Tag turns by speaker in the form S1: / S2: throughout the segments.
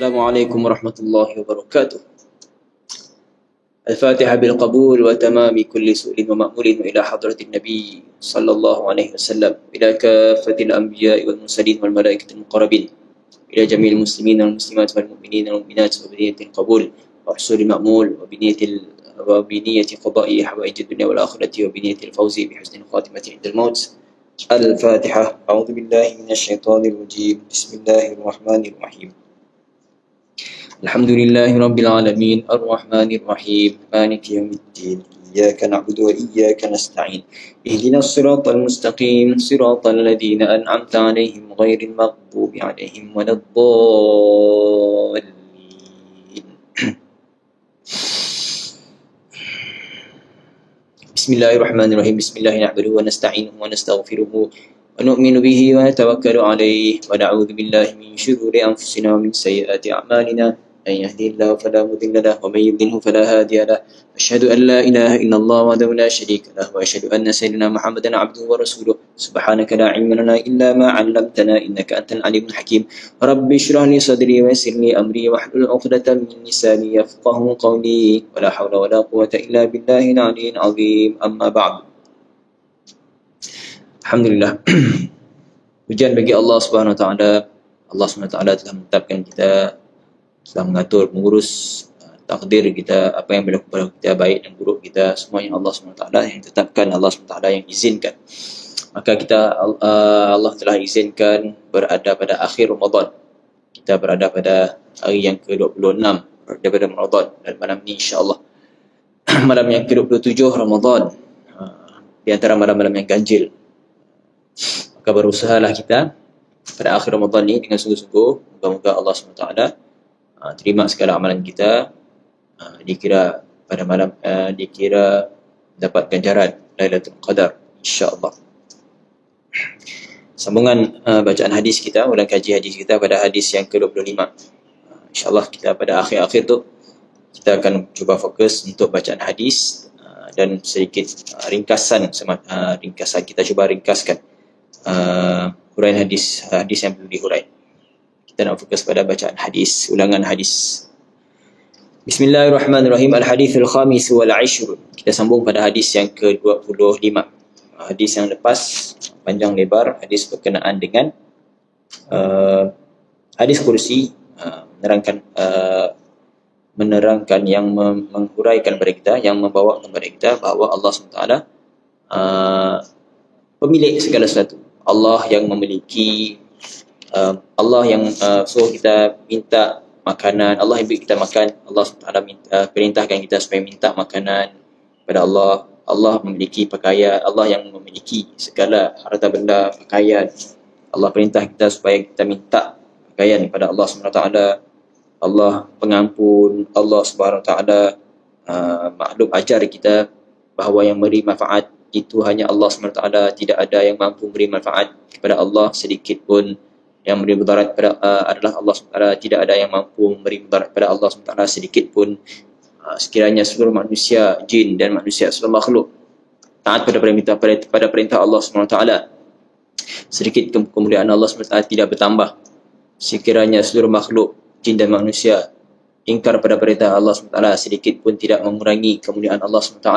S1: السلام عليكم ورحمة الله وبركاته. الفاتحة بالقبول وتمام كل سؤل ومأمول إلى حضرة النبي صلى الله عليه وسلم، إلى كافة الأنبياء والمرسلين والملائكة المقربين، إلى جميع المسلمين والمسلمات والمؤمنين والمؤمنات، وبنية القبول وحصول المأمول وبنية قضاء حوائج الدنيا والآخرة وبنية الفوز بحسن الخاتمة عند الموت. الفاتحة. أعوذ بالله من الشيطان الرجيم. بسم الله الرحمن الرحيم. الحمد لله رب العالمين الرحمن الرحيم مالك يوم الدين، إياك نعبد وإياك نستعين، اهدنا الصراط المستقيم صراط الذين أنعمت عليهم غير المغضوب عليهم ولا الضالين. بسم الله الرحمن الرحيم. بسم الله نعبده ونستعينه ونستغفره ونؤمن به ونتوكل عليه ونعوذ بالله من شرور أنفسنا ومن سيئات أعمالنا، من يهدي الله فلا مضل له ومن يضلل فلا هادي له. أشهد أن لا إله إلا الله وحده لا شريك له، وأشهد أن سيدنا محمدا عبده ورسوله. سبحانك لا علم لنا إلا ما علمتنا إنك أنت العليم الحكيم. رب اشرح لي صدري ويسر لي أمري واحلل عقدة من لساني يفقهوا قولي، ولا حول ولا قوة إلا بالله العلي العظيم. أما بعد. Alhamdulillah. Pujian bagi Allah Subhanahu Wa Taala. Allah Subhanahu Wa Taala telah menetapkan kita, telah mengatur, mengurus takdir kita, apa yang berlaku pada kita, baik dan buruk kita, semuanya Allah Subhanahu Wa Taala yang tetapkan, Allah Subhanahu Wa Taala yang izinkan. Maka kita Allah telah izinkan berada pada akhir Ramadan. Kita berada pada hari yang ke-26 daripada Ramadan, dan malam ini insya-Allah malam yang ke-27 Ramadan, di antara malam-malam yang ganjil. Maka berusahalah kita pada akhir Ramadan ini dengan sungguh-sungguh. Moga-moga Allah SWT terima segala amalan kita, dikira pada malam dikira dapat ganjaran Lailatul Qadar insya-Allah. Sambungan bacaan hadis kita, ulang kaji hadis kita pada hadis yang ke-25. Insya-Allah kita pada akhir-akhir tu kita akan cuba fokus untuk bacaan hadis dan sedikit ringkasan kita cuba ringkaskan huraian hadis yang perlu dihurai. Kita nak fokus pada bacaan hadis, ulangan hadis. Bismillahirrahmanirrahim. Al-hadithul khamis wal 'ishrun. Kita sambung pada hadis yang ke-25. Hadis yang lepas panjang lebar, hadis berkenaan dengan hadis kursi, menerangkan yang menghuraikan kepada kita, yang membawa kepada kita bahawa Allah SWT pemilik segala sesuatu. Allah yang memiliki, Allah yang suruh kita minta makanan, Allah yang beri kita makan, Allah SWT perintahkan kita supaya minta makanan kepada Allah. Allah memiliki pakaian, Allah yang memiliki segala harta benda, pakaian. Allah perintah kita supaya kita minta pakaian kepada Allah SWT. Allah pengampun, Allah SWT maklum ajar kita bahawa yang memberi manfaat itu hanya Allah SWT. Tidak ada yang mampu memberi manfaat kepada Allah sedikit pun. Yang memberi mudarat adalah Allah SWT. Tidak ada yang mampu memberi mudarat kepada Allah SWT sedikit pun. Sekiranya seluruh manusia, jin dan manusia, seluruh makhluk taat pada perintah Allah SWT, sedikit kemuliaan Allah SWT tidak bertambah. Sekiranya seluruh makhluk, jin dan manusia ingkar pada perintah Allah SWT, sedikit pun tidak mengurangi kemuliaan Allah SWT.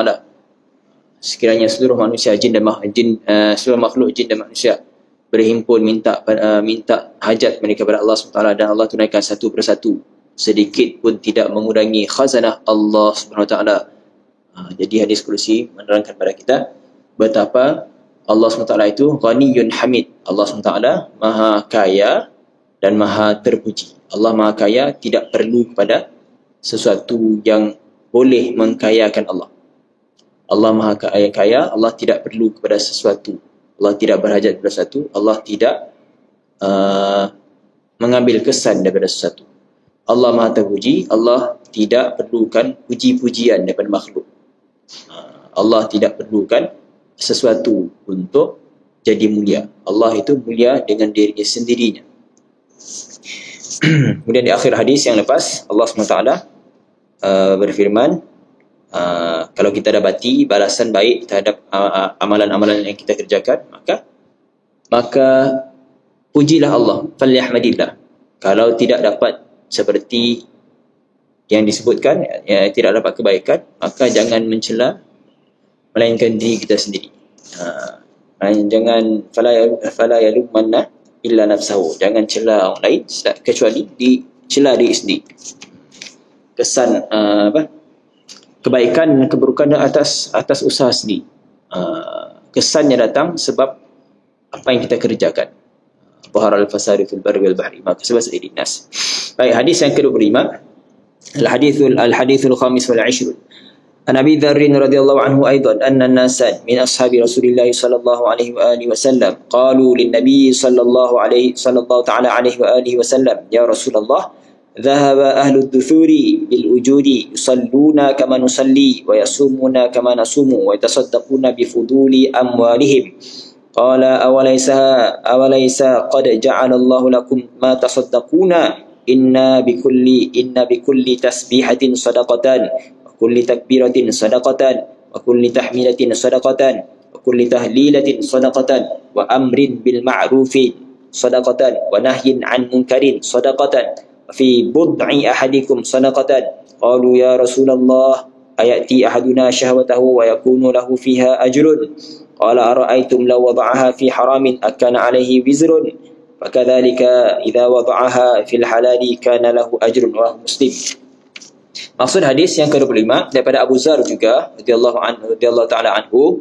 S1: Sekiranya seluruh manusia, seluruh makhluk jin dan manusia berhimpun minta hajat mereka kepada Allah SWT, dan Allah tunaikan satu persatu, sedikit pun tidak mengurangi khazanah Allah SWT. Jadi hadis kursi menerangkan kepada kita betapa Allah SWT itu ghaniyun hamid. Allah SWT maha kaya dan maha terpuji. Allah maha kaya, tidak perlu kepada sesuatu yang boleh mengkayakan Allah. Allah maha kaya, Allah tidak perlu kepada sesuatu. Allah tidak berhajat kepada sesuatu. Allah tidak mengambil kesan daripada sesuatu. Allah maha terpuji, Allah tidak perlukan puji-pujian daripada makhluk. Allah tidak perlukan sesuatu untuk jadi mulia. Allah itu mulia dengan dirinya sendirinya. Kemudian di akhir hadis yang lepas, Allah SWT berfirman, kalau kita dapati balasan baik terhadap amalan-amalan yang kita kerjakan, maka pujilah Allah, falyahmadillah. Kalau tidak dapat seperti yang disebutkan, tidak dapat kebaikan, maka jangan mencela melainkan diri kita sendiri. Jangan fala yalumanna illa nafsahu, jangan cela orang lain kecuali dicela diri sendiri. Kesan kebaikan dan keburukan atas usaha sendiri. Kesannya datang sebab apa yang kita kerjakan. Zahara al-fasadu fil barri wal bahri ma kasabat aydin nas. Baik, hadis yang ke-25, al-hadithul khamis wal 20. An Abi Dzar radhiyallahu anhu aidan anna an-nasan min ashabi Rasulillah sallallahu alaihi wa alihi wasallam qalu lin-nabi sallallahu ta'ala alaihi wa alihi wasallam, ya Rasulullah, dhahaba ahlu ad-duthuri bil ujudi yusalluna kama nusalli wa yasumuna kama nasumu wa yatasaddaquna bi fuduli amwalihim. Qala awalaysa qad ja'ala Allahu lakum ma tasaddaquna inna bikulli tasbihatin sadaqatan wa kulli takbiratin sadaqatan wa kulli tahmidatin sadaqatan wa kulli tahlilatin sadaqatan wa amrin bil ma'rufi sadaqatan wa nahyin 'an munkarin sadaqatan wa fi bud'i ahadikum sadaqatan. Qalu ya Rasulullah ayati ahaduna syahwatahu wa yakunu lahu fiha ajrun. Qala ara'aytum law wada'aha fi haramin akana 'alayhi wizrun fakadzalika idza wada'aha fil halali kana lahu ajrun. Wa Muslim. Maksud hadis yang ke-25 daripada Abu Dzar juga radhiyallahu ta'ala anhu,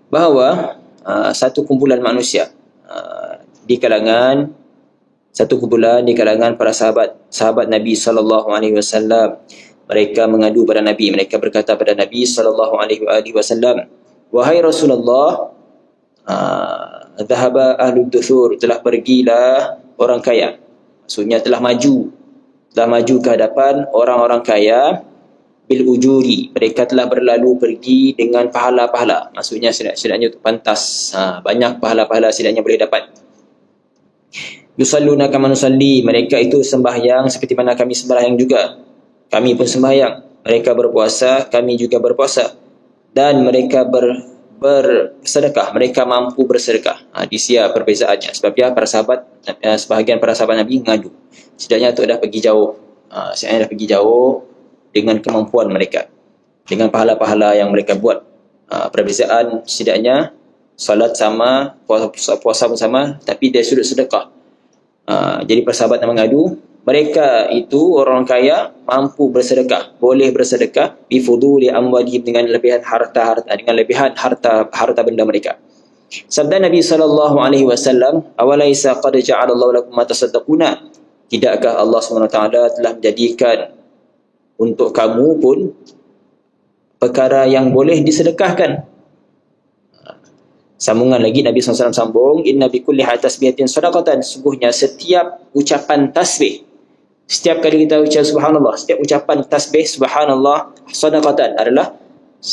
S1: bahawa satu kumpulan manusia di kalangan para sahabat Nabi sallallahu alaihi wasallam, mereka mengadu pada Nabi, mereka berkata pada Nabi sallallahu alaihi wasallam, wahai Rasulullah, dhahaba ahlu duthur, telah pergilah orang kaya. Maksudnya telah maju ke hadapan orang-orang kaya, bil ujuri, mereka telah berlalu pergi dengan pahala-pahala. Maksudnya setidaknya itu pantas, banyak pahala-pahala setidaknya boleh dapat. Yusalluna kama nusalli, mereka itu sembahyang seperti mana kami sembahyang juga. Kami pun sembahyang. Mereka berpuasa, kami juga berpuasa. Dan mereka bersedekah, mereka mampu bersedekah. Di sia perbezaannya. Sebab ya, sebahagian para sahabat Nabi mengadu, setidaknya tu dah pergi jauh, dengan kemampuan mereka, dengan pahala-pahala yang mereka buat. Perbezaan setidaknya salat sama, puasa pun sama, tapi dari sudut sedekah. Jadi para sahabat yang mengadu, mereka itu orang kaya mampu bersedekah, boleh bersedekah bifuduli amwalihim, dengan lebihan harta benda mereka. Sabda Nabi sallallahu alaihi wasallam, awalaysa qad ja'ala Allahu lakum ma tasaddaquna, tidakkah Allah SWT telah menjadikan untuk kamu pun perkara yang boleh disedekahkan. Sambungan lagi Nabi SAW sambung, inna bikulli tasbihatin sadaqatan, sungguhnya setiap ucapan tasbih, setiap kali kita ucap subhanallah, setiap ucapan tasbih subhanallah sadaqatan adalah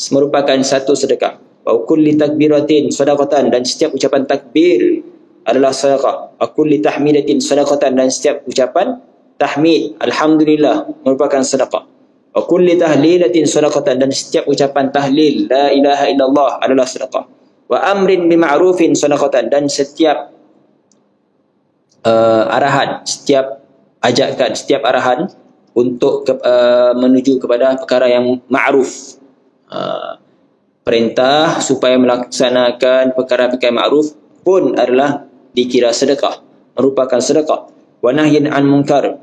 S1: merupakan satu sedekah. Wa kulli takbiratin sadaqatan, dan setiap ucapan takbir adalah sedekah. Wa kulli tahmidatin sadaqatan, dan setiap ucapan tahmid alhamdulillah merupakan sedekah. Wa kulli tahlilatin sadaqatan, dan setiap ucapan tahlil la ilaha illallah adalah sedekah. Wa amrin bima'rufin sadaqatan, dan setiap arahan, setiap ajakan, setiap arahan untuk menuju kepada perkara yang ma'ruf, perintah supaya melaksanakan perkara-perkara ma'ruf pun adalah dikira sedekah, merupakan sedekah. Wa nahyin an munkar,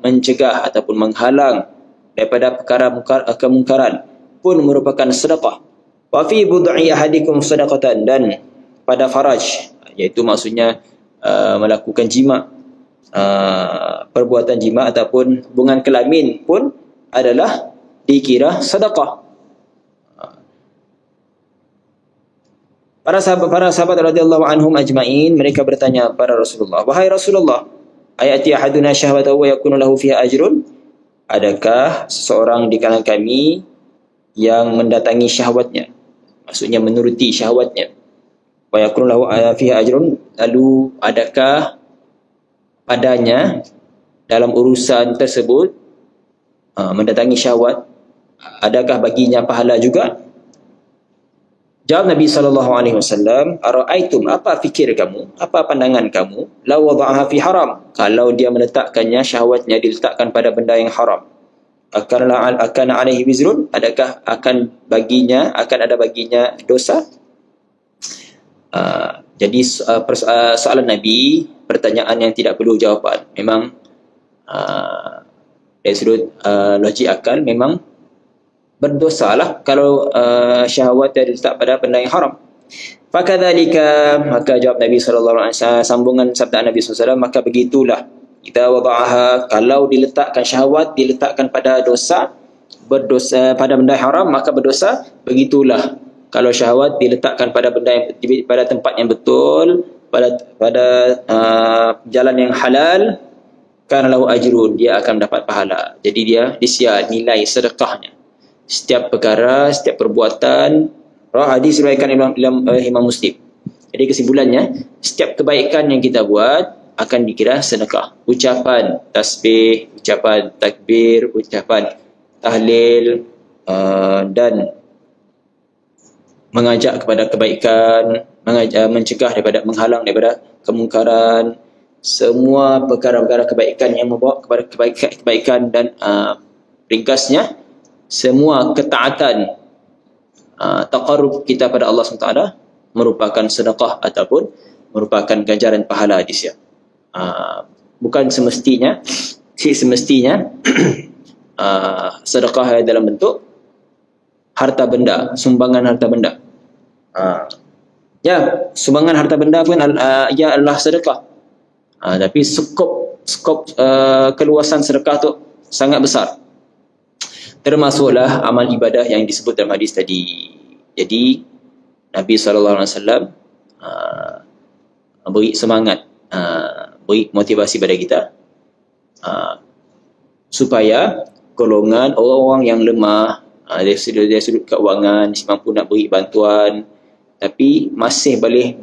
S1: mencegah ataupun menghalang daripada perkara kemungkaran pun merupakan sedekah. Wa fi bud'i ahadikum sadaqatan, dan pada faraj, iaitu maksudnya melakukan jima', perbuatan jima' ataupun hubungan kelamin pun adalah dikira sedekah. Para sahabat radhiyallahu anhum ajma'in, mereka bertanya pada Rasulullah, wahai Rasulullah, ayati ahaduna syahwatahu wa yakunu lahu fiha ajrun, adakah seseorang di kalangan kami yang mendatangi syahwatnya, maksudnya menuruti syahwatnya, wa yakunu lahu fiha ajrun, lalu adakah padanya dalam urusan tersebut mendatangi syahwat, adakah baginya pahala juga? Jawab Nabi SAW, "Ara'aitum, apa fikir kamu? Apa pandangan kamu? La wada'aha fi haram." Kalau dia meletakkannya, syahwatnya diletakkan pada benda yang haram. Akan alaihi wizrun, adakah akan ada baginya dosa? Jadi soalan Nabi, pertanyaan yang tidak perlu jawapan. Memang dari sudut logik akal, memang berdosalah kalau syahwat dia diletak pada benda yang haram. Fakadzalika, maka jawab Nabi SAW, sambungan sabda Nabi SAW, maka begitulah, idza wada'aha, kalau diletakkan syahwat, diletakkan pada berdosa pada benda yang haram, maka berdosa. Begitulah kalau syahwat diletakkan pada pada tempat yang betul, pada jalan yang halal, kana lahu ajrun, dia akan mendapat pahala. Jadi dia disiar nilai sedekahnya. Setiap perkara, setiap perbuatan. Hadis riwayatkan Imam Muslim. Jadi kesimpulannya, setiap kebaikan yang kita buat akan dikira sedekah. Ucapan tasbih, ucapan takbir, ucapan tahlil, dan mengajak kepada kebaikan, mencegah menghalang daripada kemungkaran, semua perkara-perkara kebaikan yang membawa kepada kebaikan dan ringkasnya, semua ketaatan, taqarrub kita pada Allah SWT merupakan sedekah ataupun merupakan ganjaran pahala di siap. Bukan semestinya sedekah dalam bentuk harta benda, sumbangan harta benda. Ya, sumbangan harta benda pun ia adalah sedekah. Tapi skop keluasan sedekah tu sangat besar. Termasuklah amal ibadah yang disebut dalam hadis tadi. Jadi Nabi SAW beri semangat, beri motivasi pada kita supaya golongan orang-orang yang lemah, dari sudut keuangan, mampu nak beri bantuan, tapi masih boleh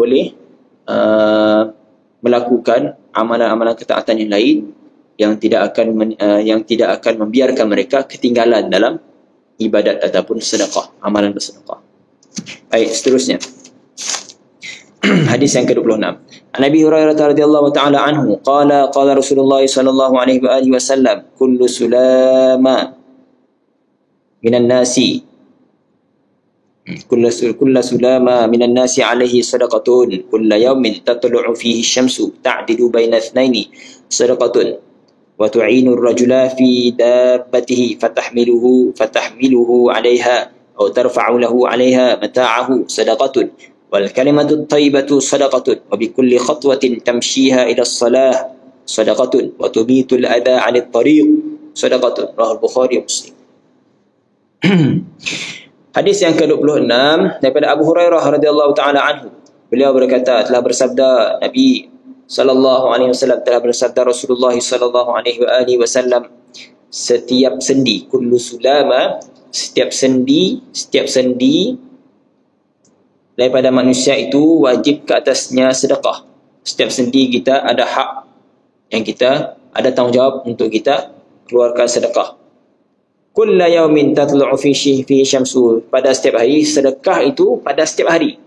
S1: melakukan amalan-amalan ketaatan yang lain yang tidak akan membiarkan mereka ketinggalan dalam ibadat ataupun sedekah, amalan bersedekah. Baik, seterusnya. Hadis yang ke-26. Nabi Hurairah radhiyallahu taala anhu qala Rasulullah sallallahu alaihi wa alihi wasallam, kullu sulama minan nasi kullu sulama minan nasi alaihi sadaqatun kullu yawmin tatlu'u fihi asy-syamsu ta'dilu baina ithnaini sadaqatun wa tu'inu ar-rajula fi dabbatihi fatahmiluhu 'alayha aw tarfa'u lahu 'alayha mata'ahu sadaqatun wal kalimatu at-thayyibatu sadaqatun wa bi kulli khatwatin tamshiha ila as-salah sadaqatun wa tubitu al-adha 'ala at-tariq sadaqatun. Rawahu Bukhari Muslim. Hadis yang ke-26 daripada Abu Hurairah radhiyallahu taala anhu. Beliau berkata, telah bersabda Nabi sallallahu alaihi wasallam, telah bersabda Rasulullah sallallahu alaihi wasallam, setiap sendi, kullu sulama, setiap sendi daripada manusia itu wajib ke atasnya sedekah. Setiap sendi kita ada hak yang kita ada tanggungjawab untuk kita keluarkan sedekah. Kullu yaumin tatlu'u fihi syamsu, pada setiap hari, sedekah itu pada setiap hari.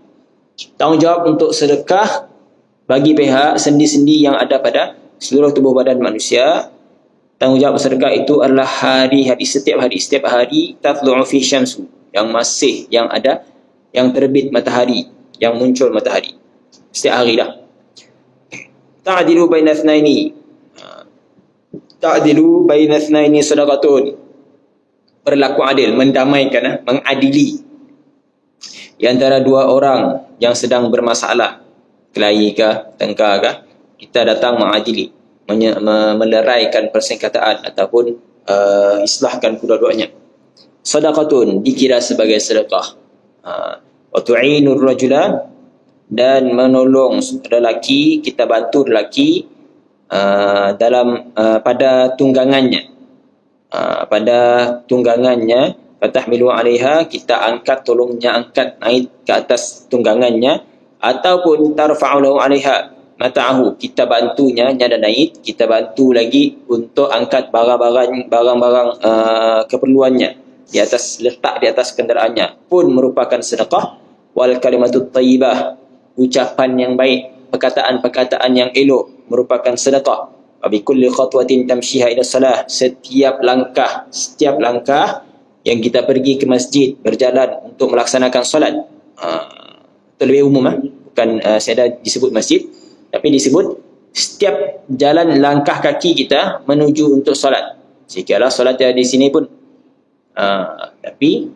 S1: Tanggungjawab untuk sedekah bagi pihak sendi-sendi yang ada pada seluruh tubuh badan manusia. Tanggungjawab sedekah itu adalah hari-hari, setiap hari tatlu'u fihi syamsu, yang terbit matahari, yang muncul matahari. Setiap hari dah. Ta'dilu baina ithnaini sadaqatun, berlaku adil, mendamaikan, mengadili di antara dua orang yang sedang bermasalah, kelahi ke, tengkar ke, kita datang mengadili, meleraikan persengketaan ataupun islahkan kedua-duanya. Sadaqatun dikira sebagai sedekah. Wa tu'inur rajula, dan menolong lelaki, kita bantu lelaki dalam pada tunggangannya. Fatahmilu 'alaiha, kita angkat naik ke atas tunggangannya, ataupun tarfa'u lahu 'alaiha mata'ahu, kita bantunya nyada naik, kita bantu lagi untuk angkat barang-barang keperluannya letak di atas kenderaannya, pun merupakan sedekah. wal kalimatut thayyibah, ucapan yang baik, perkataan-perkataan yang elok merupakan sedekah. Wa bi kulli khatwatin tamshiha ila salah, setiap langkah yang kita pergi ke masjid, berjalan untuk melaksanakan solat. Itu lebih umum, bukan saya dah disebut masjid, tapi disebut setiap jalan langkah kaki kita menuju untuk solat. Jikalau solat di sini pun tapi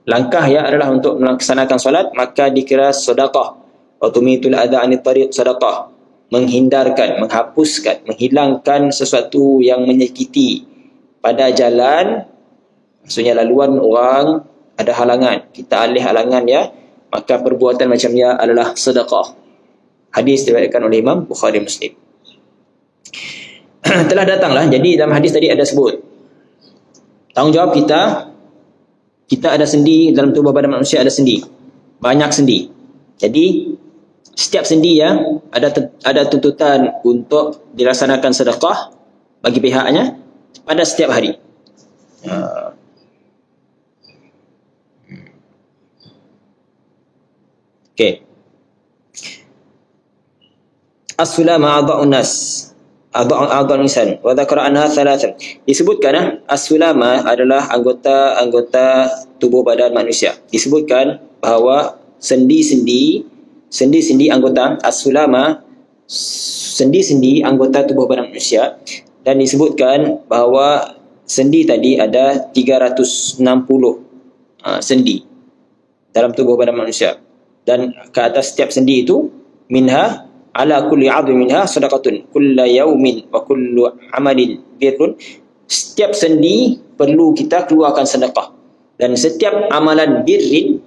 S1: langkah ya adalah untuk melaksanakan solat, maka dikira sedekah. Wa tumitul adha anit tariq sedekah, menghindarkan, menghapuskan, menghilangkan sesuatu yang menyakiti pada jalan. Maksudnya laluan orang ada halangan, kita alih halangan ya, maka perbuatan macamnya adalah sedekah. Hadis diriwayatkan oleh Imam Bukhari Muslim. Telah datanglah, jadi dalam hadis tadi ada sebut tanggungjawab kita ada sendi dalam tubuh badan manusia, ada sendi, banyak sendi. Jadi setiap sendi ya ada tuntutan untuk dilaksanakan sedekah bagi pihaknya pada setiap hari. Okey. As-sulama a'dha'un nas, a'dha'un insan wa dzakara anha thalathan. Disebutkan as-sulama adalah anggota tubuh badan manusia. Disebutkan bahawa sendi-sendi anggota as-sulama, sendi-sendi anggota tubuh badan manusia, dan disebutkan bahawa sendi tadi ada 360 sendi dalam tubuh badan manusia, dan ke atas setiap sendi itu minha ala kulli 'adwin minha sadaqatun kullu yaumin wa kullu 'amalin birrun. Setiap sendi perlu kita keluarkan sedekah, dan setiap amalan birrin,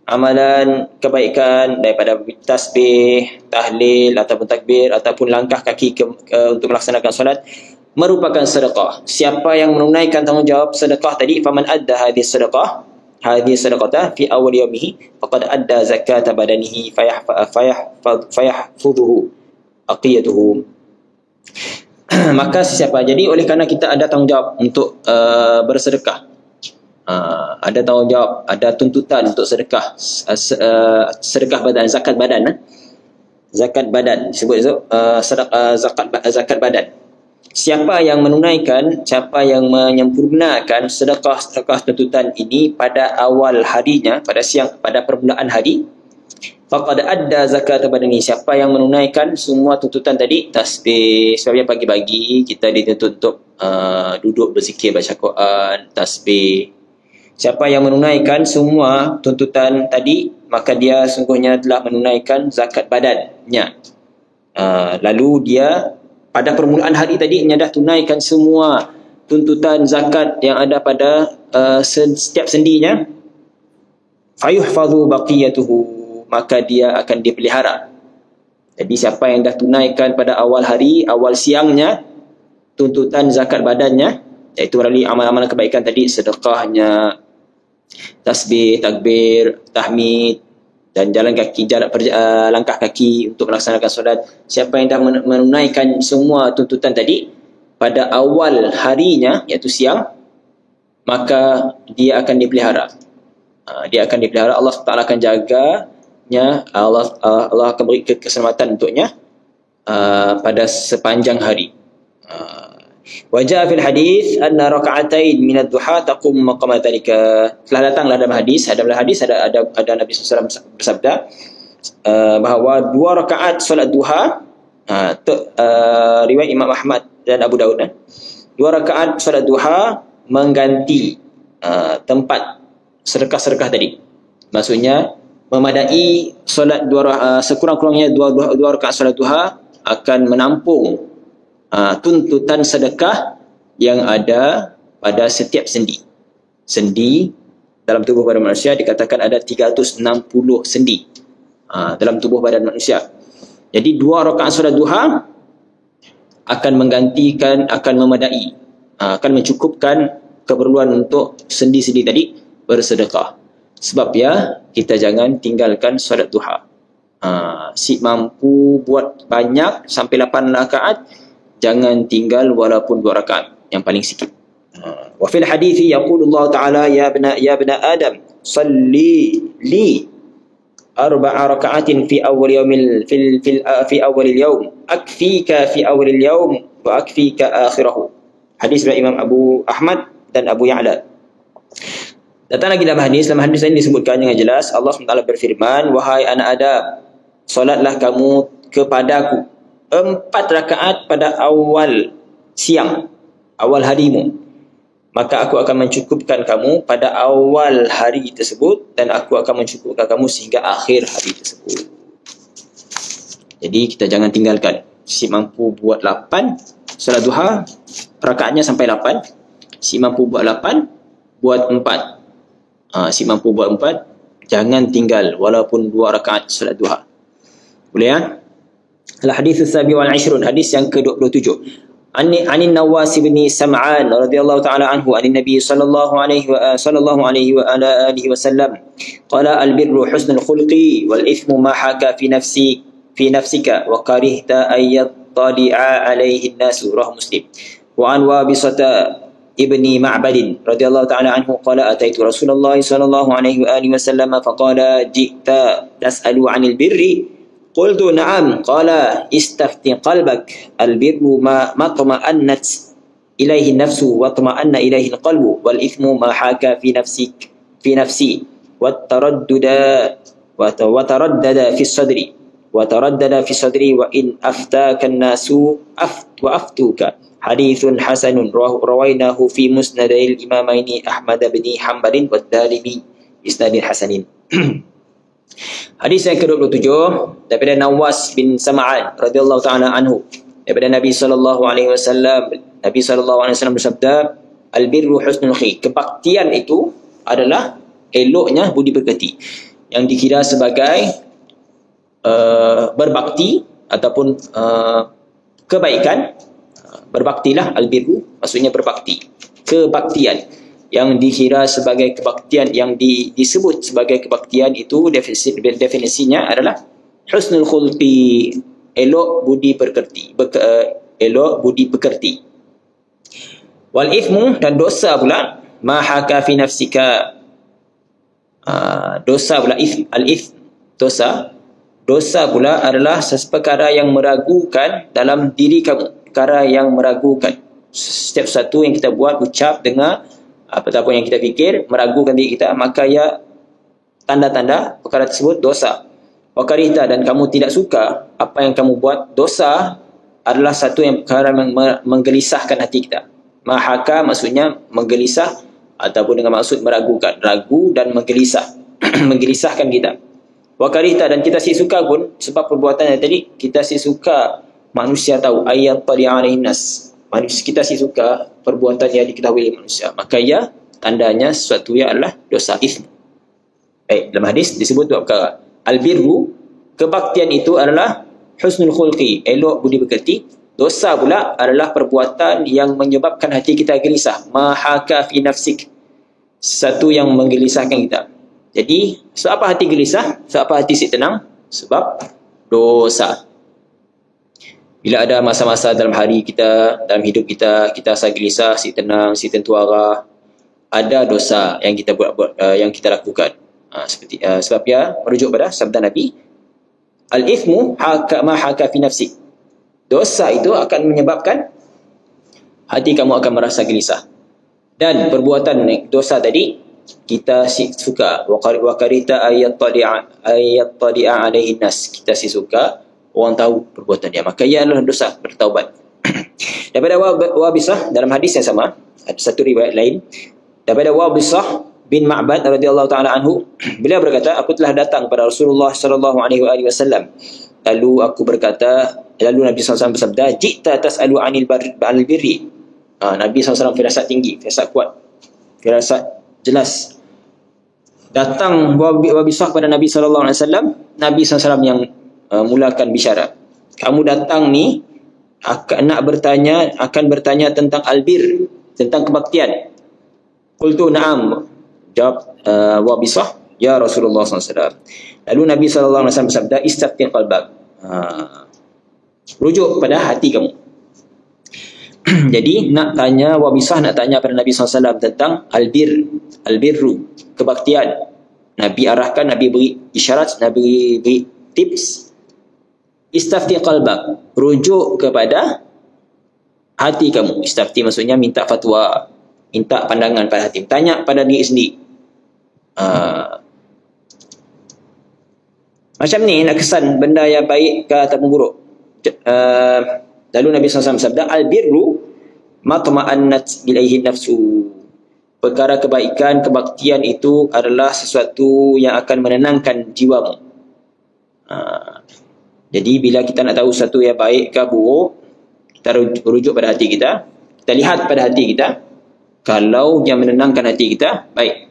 S1: amalan kebaikan daripada tasbih, tahlil ataupun takbir ataupun langkah kaki untuk melaksanakan solat merupakan sedekah. Siapa yang menunaikan tanggungjawab sedekah tadi, faman adda hadhihi sadaqata fi awal yawmihi faqad adda zakata badanihi fayahfudhuhu aqiyatuhu. Maka sesiapa, jadi oleh kerana kita ada tanggungjawab untuk bersedekah, ada tanggungjawab, ada tuntutan untuk sedekah, sedekah badan, zakat badan, zakat badan disebut zakat badan. Siapa yang menunaikan, siapa yang menyempurnakan sedekah tuntutan ini pada awal harinya, pada siang, pada permulaan hari, faqad adda zakat badani, siapa yang menunaikan semua tuntutan tadi, tasbih, sebabnya pagi-pagi kita dituntut untuk duduk berzikir, baca Quran, tasbih. Siapa yang menunaikan semua tuntutan tadi, maka dia sungguhnya telah menunaikan zakat badannya. Lalu dia pada permulaan hari tadi dah tunaikan semua tuntutan zakat yang ada pada setiap sendinya, fayuhfadhu baqiyatuhu, maka dia akan dipelihara. Jadi siapa yang dah tunaikan pada awal hari, awal siangnya tuntutan zakat badannya, iaitu melalui amal-amal kebaikan tadi, sedekahnya, tasbih, takbir, tahmid, dan jalan kaki, langkah kaki untuk melaksanakan solat. Siapa yang dah menunaikan semua tuntutan tadi pada awal harinya, iaitu siang, maka dia akan dipelihara. Dia akan dipelihara, Allah Taala akan jaganya, Allah akan beri keselamatan untuknya pada sepanjang hari. Wajah fil hadis anna raka'atain min ad-duha taqum maqam dhalika. Telah datanglah dalam hadis, ada Nabi SAW bersabda bahawa 2 rakaat solat duha, riwayat Imam Ahmad dan Abu Daud, 2 rakaat solat duha mengganti tempat sedekah-sedekah tadi. Maksudnya memadai solat sekurang-kurangnya 2 rakaat solat duha akan menampung tuntutan sedekah yang ada pada setiap sendi. Sendi dalam tubuh badan manusia dikatakan ada 360 sendi dalam tubuh badan manusia. Jadi 2 rakaat solat duha akan menggantikan, akan memadai, akan mencukupkan keperluan untuk sendi-sendi tadi bersedekah. Sebab ya, kita jangan tinggalkan solat duha. Si mampu buat banyak sampai 8 rakaat, jangan tinggal walaupun 2 rakaat, yang paling sikit. Wa fil hadithi yaqulu Allah Ta'ala ya ibna Adam salli li arba'a raka'atin fi awwal yaumil fi awwal al-yawm akfika fi awwal al-yawm wa akfika akhirahu. Hadis dari Imam Abu Ahmad dan Abu Ya'la. Datang lagi dalam hadis ini disebutkan dengan jelas Allah SWT berfirman, wahai anak Adam, solatlah kamu kepadaku 4 rakaat pada awal siang, awal harimu, maka aku akan mencukupkan kamu pada awal hari tersebut dan aku akan mencukupkan kamu sehingga akhir hari tersebut. Jadi kita jangan tinggalkan. Si mampu buat 8 solat duha, rakaatnya sampai 8. Si mampu buat 8, buat 4. Si mampu buat 4, jangan tinggal walaupun 2 rakaat solat duha. Boleh ya? Al-hadits as-sabi wal 20, hadis yang ke-27. Anin Nawas bin Sam'an radhiyallahu ta'ala anhu anin Nabi sallallahu alaihi wa ala alihi wasallam qala al-birru husnul khulqi wal ithmu ma haka fi nafsika wa karihta ay yattali'a alaihi an-nas. Rawahu Muslim. Wa an Wabisata ibni Ma'bad radhiyallahu ta'ala anhu qala ataitu Rasulullah sallallahu alaihi wa alihi wasallam faqala ji'ta tas'alu 'anil birri qultu na'am qala istafti qalbak albirru ma tuma'annat ilaihi nafsu wa tuma'anna ilaihi alqalbu wal ithmu ma haka fi nafsi wa taraddada fi sadri wa in aftaka an-nasu aftuka. Hadithun hasanun rawainahu fi musnadil imamaini Ahmad bin Hanbal wa Darimi isnadin hasanin. Hadis yang ke-27 daripada Nawas bin Sam'an radhiyallahu ta'ala anhu daripada Nabi sallallahu alaihi wasallam. Nabi sallallahu alaihi wasallam bersabda, al-birru husnul khi. Kebaktian itu adalah eloknya budi pekerti, yang dikira sebagai berbakti ataupun kebaikan. Berbaktilah, al-birru maksudnya berbakti. Kebaktian yang dikira sebagai kebaktian, yang disebut sebagai kebaktian itu definisinya adalah husnul khulqi, elok budi pekerti. Wal ithmu, dan dosa pula, ma haka fi nafsika. Dosa pula al-ithm, dosa pula adalah seperkara yang meragukan dalam diri kamu, perkara yang meragukan. Setiap satu yang kita buat, ucap, dengar, apa-apa yang kita fikir meragukan diri kita, maka ya tanda-tanda perkara tersebut dosa. Wa karihta, dan kamu tidak suka apa yang kamu buat. Dosa adalah satu yang perkara yang menggelisahkan hati kita. Mahaka maksudnya menggelisah ataupun dengan maksud meragukan, ragu dan menggelisah menggelisahkan kita. Wa karihta, dan kita si suka pun sebab perbuatannya tadi, kita si suka manusia tahu, ayat tali'alaihin nas, manusia kita si suka perbuatan yang diketahui oleh manusia, maka ya tandanya sesuatu yang adalah dosa ism. Dalam hadis disebut dua perkara. Al-birru, kebaktian itu adalah husnul khulqi, elok budi pekerti. Dosa pula adalah perbuatan yang menyebabkan hati kita gelisah, mahaka fi nafsik, sesuatu yang menggelisahkan kita. Jadi sebab apa hati gelisah? Sebab apa hati si tenang? Sebab dosa. Bila ada masa-masa dalam hari kita, dalam hidup kita, kita rasa gelisah, si tenang, si tentu arah, ada dosa yang kita buat yang kita lakukan. Sebab ya merujuk pada sabda Nabi, al-ithmu ma haka fi nafsik. Dosa itu akan menyebabkan hati kamu akan merasa gelisah. Dan perbuatan dosa tadi kita suka, wa karita ayat tadi'a alaihi nas, kita suka orang tahu perbuatan dia, maka ia adalah dosa, bertaubat. Daripada Wabisah dalam hadis yang sama, ada satu riwayat lain daripada Wabisah bin Ma'bad radhiyallahu taala anhu, beliau berkata, aku telah datang kepada Rasulullah sallallahu alaihi wasallam, lalu Nabi SAW bersabda, ji'ta tas'alu 'anil birri. Nabi SAW firasat tinggi, firasat kuat, firasat jelas. Datang Wabisah kepada Nabi sallallahu alaihi wasallam, Nabi SAW yang mulakan bicara. Kamu datang ni akan bertanya tentang albir, tentang kebaktian. Qultu na'am, jawab Wabisah, ya Rasulullah SAW. Lalu Nabi SAW bersabda, istafti qalbak, rujuk pada hati kamu. Jadi Wabisah nak tanya pada Nabi SAW tentang albirru, kebaktian. Nabi arahkan, Nabi beri isyarat, Nabi beri tips. Istafti qalbak, rujuk kepada hati kamu. Istafti maksudnya minta fatwa, minta pandangan pada hati, tanya pada diri sendiri. Macam ni nak kesan benda yang baik ke ataupun buruk. Lalu Nabi SAW bersabda, al-birru matma'annat ilaihi nafsu. Perkara kebaikan, kebaktian itu adalah sesuatu yang akan menenangkan jiwamu. Jadi bila kita nak tahu sesuatu yang baik ke buruk, kita rujuk pada hati kita. Kita lihat pada hati kita. Kalau yang menenangkan hati kita, baik.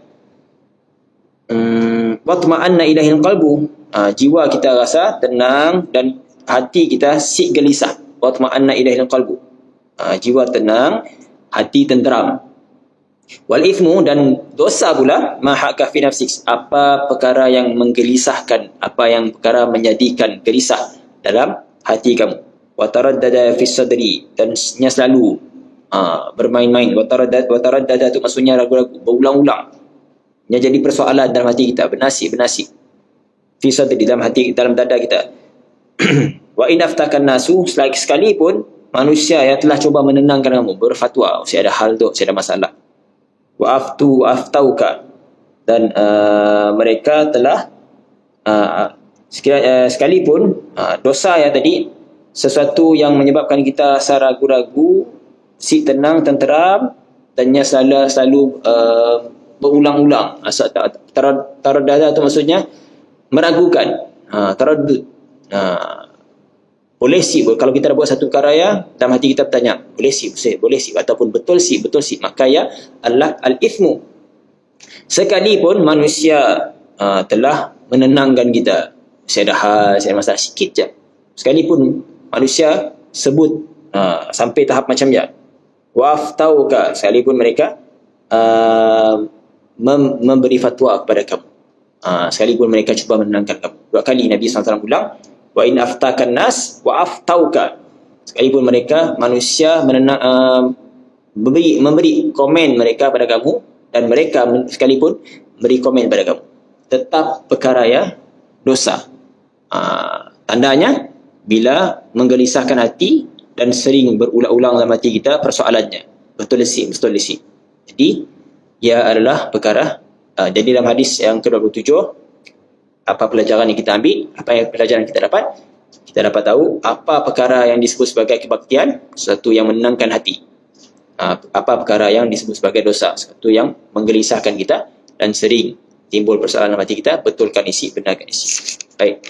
S1: Watma'anna ilaihi qalbu. Jiwa kita rasa tenang dan hati kita si gelisah. Watma'anna ilaihi qalbu. Jiwa tenang, hati tenteram. Wal ithmu, dan dosa pula, ma haka fi nafsik, apa perkara yang menggelisahkan, apa yang perkara menjadikan gelisah dalam hati kamu. Wa taraddada fi sadri, dan selalu bermain-main. Wa taraddada itu maksudnya ragu-ragu, berulang-ulang. Yang jadi persoalan dalam hati kita, bernasib fi sadri, dalam hati, dalam dada kita. Wa in aftakan nasu, sekalipun manusia yang telah cuba menenangkan kamu, berfatwa, saya ada hal tu, saya ada masalah. Wa aftauka, dan mereka telah sekalipun dosa yang tadi, sesuatu yang menyebabkan kita rasa ragu-ragu, si tenang, tenteram, dan selalu berulang-ulang. Taraddada itu maksudnya meragukan, taraddud. Boleh sih, kalau kita dah buat satu perkara ya, dalam hati kita bertanya, boleh sih, ataupun betul sih, maka ya al-ithmu. Sekalipun manusia telah menenangkan kita, saya ada hal, saya ada masalah sikit je, sekalipun manusia sebut sampai tahap macam ya, waftauka, sekalipun mereka memberi fatwa kepada kamu, sekalipun mereka cuba menenangkan kamu. Dua kali Nabi SAW ulang, wa in aftakan nas wa aftauka, sekalipun mereka manusia memberi komen mereka pada kamu, dan mereka sekalipun beri komen pada kamu, tetap perkara ya dosa. Tandanya bila menggelisahkan hati dan sering berulang-ulang dalam hati kita persoalannya, betul isi. Jadi ia adalah perkara. Jadi dalam hadis yang ke-27, apa pelajaran yang kita ambil, apa yang pelajaran kita dapat? Kita dapat tahu apa perkara yang disebut sebagai kebaktian, sesuatu yang menenangkan hati. Apa perkara yang disebut sebagai dosa, sesuatu yang menggelisahkan kita dan sering timbul persoalan dalam hati kita, betulkan isi, benarkan isi. Baik.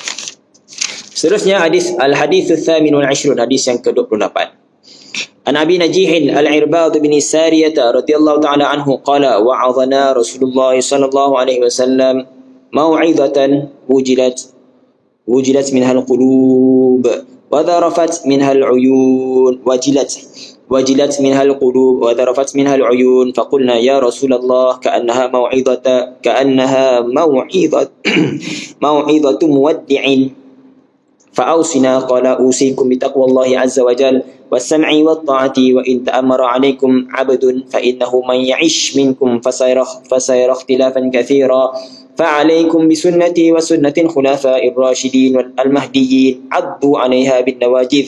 S1: Seterusnya hadis al-hadits ats-tsamin wal 20, hadis yang ke-28. An Abi Najih al-Irbad bin Sariyah radhiyallahu ta'ala anhu qala wa'adhana Rasulullah sallallahu alaihi wasallam mau'izatan wujilat minha al-qulub wa dharafat minha al-uyun wajilat minha al-qulub wa dharafat minha al-uyun faqulna ya Rasulullah ka'annaha mau'izatu muwaddi'in fa'awsina qala usikum bitaqwallahi azza wa jalla was-sam'i wat-ta'ati wa in ta'ammara 'alaykum 'abdun fa innahu man ya'ish minkum fasayara ikhtilafan katsira فعليكم بسنتي وسنة الخلفاء الراشدين المهديين عضوا عليها بالنواجذ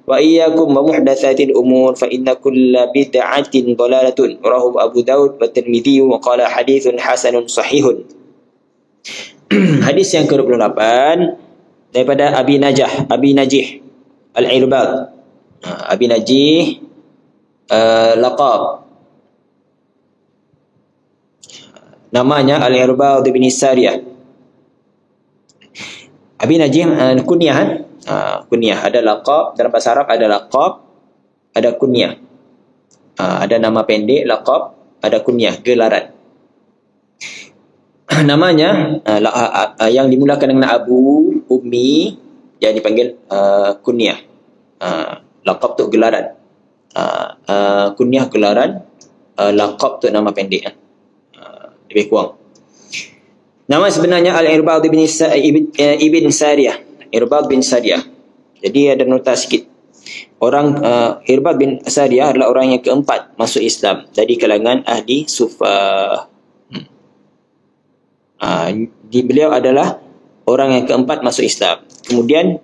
S1: وإياكم ومحدثات الأمور فإن كل بدعة ضلالة رواه أبو داود والترمذي وقال حديث حسن صحيح. Hadis yang ke-28 daripada Abi Najih al-Irbad. Abi Najih laqab namanya Al-Irbad bin Sariyah. Abi Najih kunyah, ada laqab dalam bahasa Arab, ada laqab, ada kunyah. Ada nama pendek laqab, ada kunyah, gelaran. Namanya yang dimulakan dengan Abu, Ummi, yang dipanggil kunyah. Laqab tu gelaran. Kunyah gelaran, laqab tu nama pendek. Lebih kurang. Nama sebenarnya Al-Irbad ibn Sariyah. Irbad bin Sariyah. Jadi ada nota sikit. Irbad bin Sariyah adalah orang yang keempat masuk Islam dari kalangan ahli Sufah. Beliau adalah orang yang keempat masuk Islam. Kemudian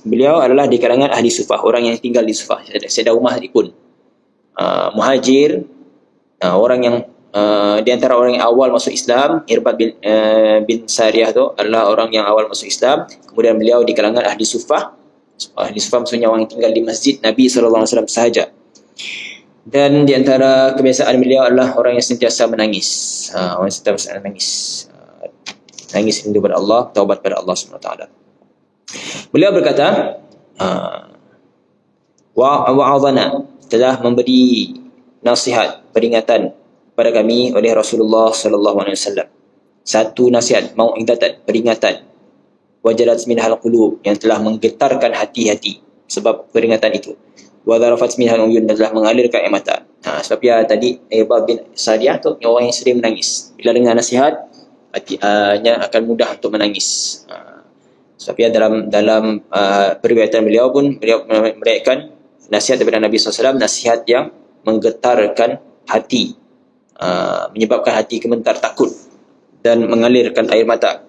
S1: beliau adalah di kalangan ahli sufah, orang yang tinggal di sufah, sedia rumah pun. Muhajir, orang yang di antara orang yang awal masuk Islam. Irbad bin Sariyah tu adalah orang yang awal masuk Islam. Kemudian beliau di kalangan ahli sufah. Ahli sufah maksudnya orang yang tinggal di masjid Nabi SAW sahaja. Dan di antara kebiasaan beliau adalah orang yang sentiasa menangis. Orang yang sentiasa menangis. Nangis rindu kepada Allah, taubat pada Allah SWT. Beliau berkata, wa'adhana, telah memberi nasihat, peringatan pada kami oleh Rasulullah SAW. Satu nasihat, mau'idatan, peringatan. Wajalat minhal qulub, yang telah menggetarkan hati-hati sebab peringatan itu. Wadharafat minhal uyun, telah mengalirkan air mata. Sebab ya tadi Irbad bin Sariyah tu orang yang sering menangis. Bila dengar nasihat, hatinya akan mudah untuk menangis. Sebab ya dalam periwayatan beliau pun beliau meriwayatkan nasihat daripada Nabi SAW, nasihat yang menggetarkan hati, menyebabkan hati gemetar, takut dan mengalirkan air mata.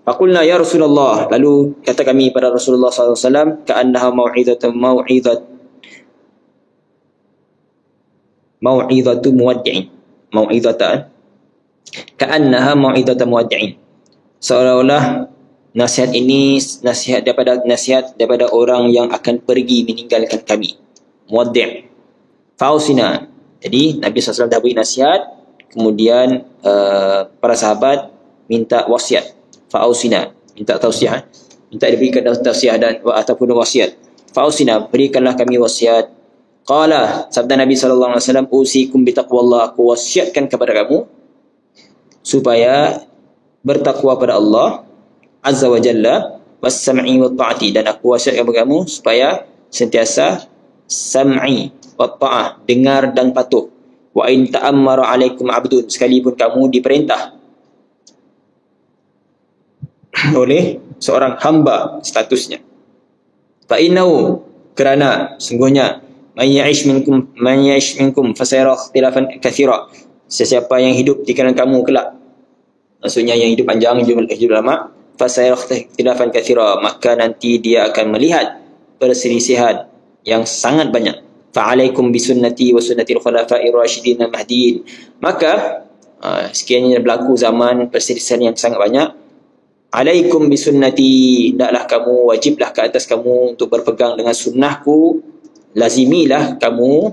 S1: Faqulna ya Rasulullah, lalu kata kami pada Rasulullah SAW, ka'annaha mau'izatu muwaddi'in. Ka'annaha mau'izatu muwaddi'in. Seolah-olah nasihat ini nasihat daripada orang yang akan pergi meninggalkan kami. Muwaddi'. Fausina. Jadi Nabi SAW dah beri nasihat, kemudian para sahabat minta wasiat. Fausina, minta tausiah, minta diberikan tausiah dan ataupun wasiat. Fausina, berikanlah kami wasiat. Qala, sabda Nabi SAW, usikum bitaqwallah, aku wasiatkan kepada kamu supaya bertakwa pada Allah Azza wa Jalla, was-sam'i wa ta'ati, dan aku wasiatkan kepada kamu supaya sentiasa sam'i wa ta'ah, dengar dan patuh. Wa in ta'ammara alaikum abdun, sekalipun kamu diperintah oleh seorang hamba statusnya. Fa innahu, kerana sungguhnya man ya'ish minkum fasayara ikhtilafan katsira, sesiapa yang hidup di kalangan kamu kelak, maksudnya yang hidup panjang, hidup lama, fasayara ikhtilafan katsira, maka nanti dia akan melihat perselisihan yang sangat banyak. Fa alaikum bisunnati wa sunnatil khulafa'ir rasyidin al-mahdiyyin, maka sekiranya berlaku zaman perselisihan yang sangat banyak, alaikum bisunnati, hendaklah kamu, wajiblah ke atas kamu untuk berpegang dengan sunnahku, lazimilah kamu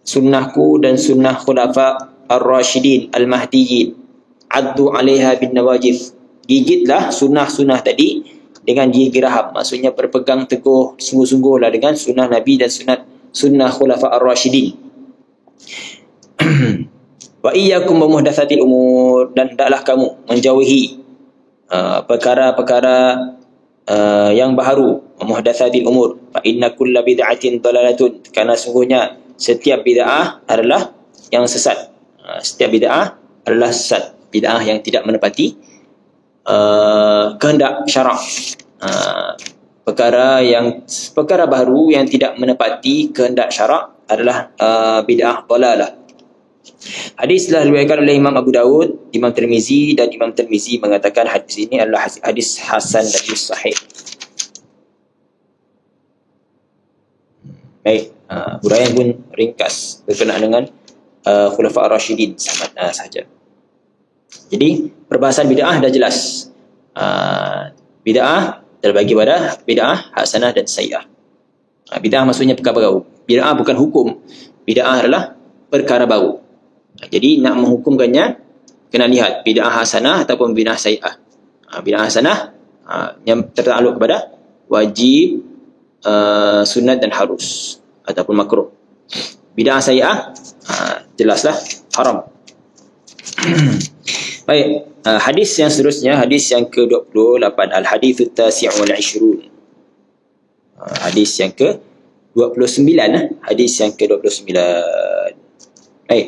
S1: sunnahku dan sunnah khulafa ar-rasyidin al-mahdiyyin. Addu 'alaiha bin nawajif, gigitlah sunnah-sunnah tadi dengan gigi geraham, maksudnya berpegang teguh sungguh-sungguhlah dengan sunnah Nabi dan sunnah khulafa ar-rasyidin. Wa iyyakum wa muhdatsatil umur, dan hendaklah kamu menjauhi perkara-perkara yang baharu. Muhdatsatil umur, fa inna kulla bid'atin dalalatun, karena sungguhnya setiap bid'ah adalah yang sesat. Setiap bid'ah adalah sesat, bid'ah yang tidak menepati kehendak syarak. Perkara baharu yang tidak menepati kehendak syarak adalah bid'ah dalalah. Hadis telah diriwayatkan oleh Imam Abu Daud, Imam Tirmizi, dan Imam Tirmizi mengatakan hadis ini adalah hadis hasan dan sahih. Baik, huraian pun ringkas berkenaan dengan Khulafa ar-Rasyidin sahaja. Jadi perbahasan bid'ah dah jelas. Bid'ah terbagi pada bid'ah hasanah dan sayyi'ah. Bid'ah maksudnya perkara baru. Bid'ah bukan hukum. Bid'ah adalah perkara baru. Jadi nak menghukumkannya kena lihat bid'ah hasanah ataupun bid'ah sayyi'ah. Bid'ah hasanah yang tertakluk kepada wajib, sunat dan harus ataupun makruh. Bid'ah sayyi'ah jelaslah haram. Baik, hadis yang seterusnya, hadis yang ke-28, al-hadithut tasi' wal 20. Hadis yang ke-29, hadis yang ke-29. Baik.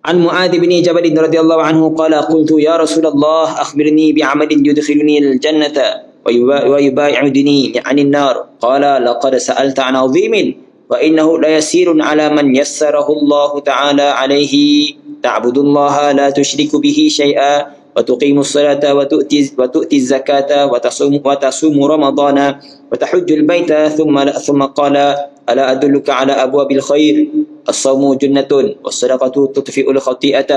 S1: An Mu'adz bin Jabal radhiyallahu anhu qala qultu ya Rasulullah akhbirni bi'amalin yudkhiluni al-jannata wa yuba'i'udni 'anil nar. Qala laqad sa'alta 'an 'azimin wa innahu la yasirun 'ala man yassarahu Allah ta'ala 'alaihi ta'budullaha la tusyriku bihi syai'a وتقيم الصلاة وتؤتي الزكاة وتصوم رمضان وتحج البيت ثم قال ألا أدلك على أبواب الخير الصوم جنة والصدقة تطفئ الخطيئة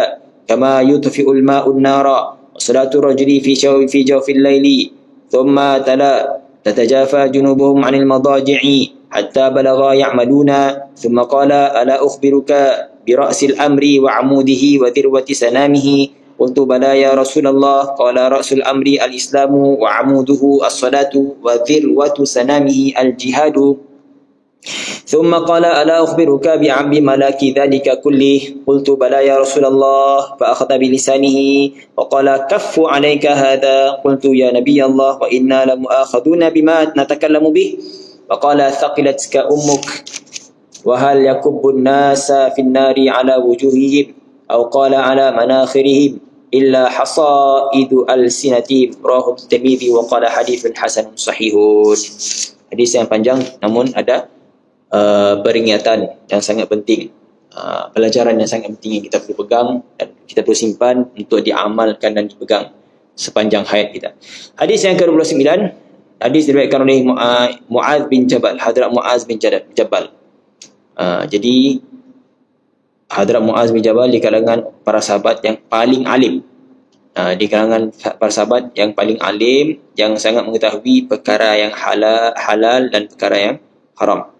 S1: كما يطفئ الماء النار وصلاة الرجل في جوف الليل ثم تلا تتجافى جنوبهم عن المضاجع حتى بلغا يعملون ثم قال ألا أخبرك برأس الأمر وعموده وذروة سنامه قلت بلى يا رسول الله قال رأس الأمر الإسلام وعموده الصلاة وذروة سنامه الجهاد ثم قال ألا أخبرك بعم ملاك ذلك كله قلت بلى يا رسول الله فأخذ بلسانه وقال كف عليك هذا قلت يا نبي الله وإنا لمؤاخذون بما نتكلم به وقال ثقلتك أمك وهل يكب الناس في النار على وجوههم أو قال على مناخرهم إلا حصائد ألسنتهم رواه الترمذي وقال حديث حسن صحيح. Hadis yang panjang namun ada peringatan yang sangat penting, pelajaran yang sangat penting yang kita perlu pegang dan kita perlu simpan untuk diamalkan dan dipegang sepanjang hayat kita. Hadis yang ke-29, hadis diriwayatkan oleh Muaz bin Jabal, Hadrat Muaz bin Jabal. Jadi Hadrat Muaz bin Jabal di kalangan para sahabat yang paling alim, di kalangan para sahabat yang paling alim, yang sangat mengetahui perkara yang halal dan perkara yang haram.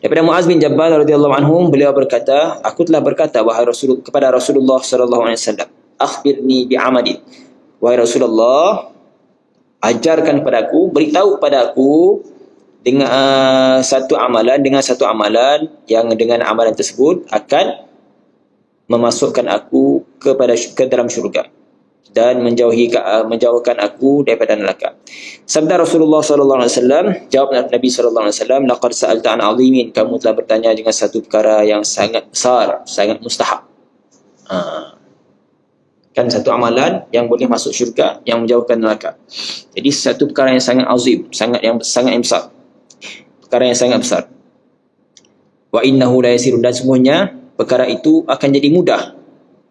S1: Daripada Muaz bin Jabal radhiyallahu anhu, beliau berkata, aku telah berkata wahai Rasul kepada Rasulullah sallallahu alaihi wasallam, akhbirni bi amali, wahai Rasulullah, ajarkan kepadaku, beritahu kepadaku dengan satu amalan yang dengan amalan tersebut akan memasukkan aku ke dalam syurga dan menjauhkan aku daripada neraka. Sabda Rasulullah sallallahu alaihi wasallam, jawab Nabi sallallahu alaihi wasallam, laqad sa'alta an 'azimin, kamu telah bertanya dengan satu perkara yang sangat besar, sangat mustahab. Kan satu amalan yang boleh masuk syurga, yang menjauhkan neraka. Jadi satu perkara yang sangat azim, sangat besar. Perkara yang sangat besar. Wa innahu la yasir, dan semuanya perkara itu akan jadi mudah